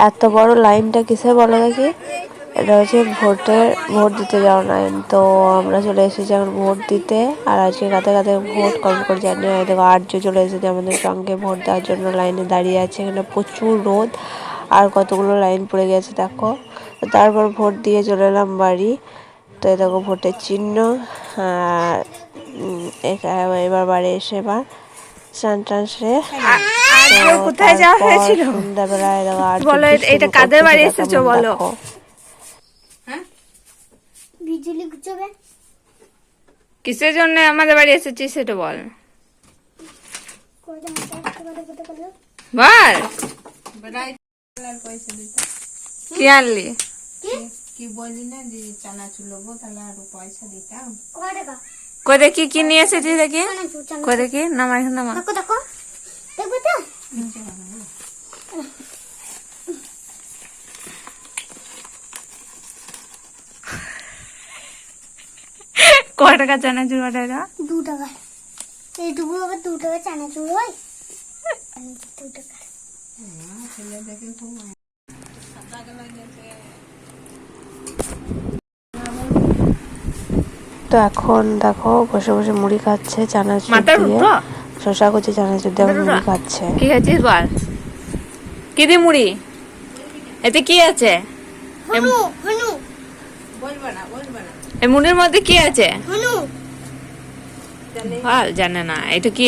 এত বড় লাইনটা কিসে বলো দেখি? এটা হচ্ছে ভোট দিতে যাওয়ার লাইন। তো আমরা চলে এসেছি এখন ভোট দিতে। আর আজকে কাতে কাতে ভোট কম করে জানি না। দেখো আর্য চলে এসেছে আমাদের সঙ্গে ভোট দেওয়ার জন্য, লাইনে দাঁড়িয়ে আছে। এখানে প্রচুর রোদ আর কতগুলো লাইন পড়ে গেছে দেখো। তারপর ভোট দিয়ে চলে এলাম বাড়ি। তো দেখো ভোটের চিহ্ন। আর এবার বাড়ি এসে এবার স্নান টান সেরে কোথায় যাওয়া হয়েছিল সন্ধ্যাবেলায় দেখো আর বলো, এটা কাদের বাড়ি এসেছো বলো? বিজলি গুজবে কিসের জন্য আমাদের বাড়ি এসেছিস সেটা বল। বল কি আনলি? কি বললি না যে চানাচুর লোবো, তাহলে আরো পয়সা দিতাম। কই দেখি কি নিয়ে এসেছিস দেখি, কই দেখি নামা এখন নামা। দেখো দেখো দেখো তো কয় টাকা চানাচুর ওটা? 2 টাকা। এইটুকু আবার 2 টাকা চানাচুর হয়। 2 টাকা। ছেলে দেখে খুব তো এখন দেখো বসে বসে মুড়ি খাচ্ছে চানাচুর দিয়ে, শশা করছে চানাচুর দিয়ে মুড়ি খাচ্ছে। কি খাচ্ছিস বল? কি দিয়ে মুড়ি? এতে কি আছে? হনু হনু বলবো না। এই মুড়ির মধ্যে কি আছে? হনু বল, জানে না। এটা কি?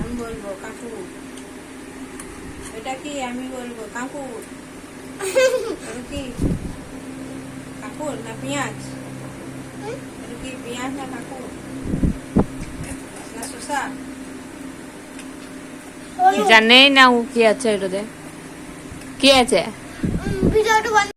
আমি বলবো কাকু। এটা কি? আমি বলবো কাকু। এটা কি কাকুর না পেঁয়াজ? এটা কি পেঁয়াজ না কাকুর না শসা? জানেই না ও কি আছে এটাতে। কি আছে? ভিডিওটা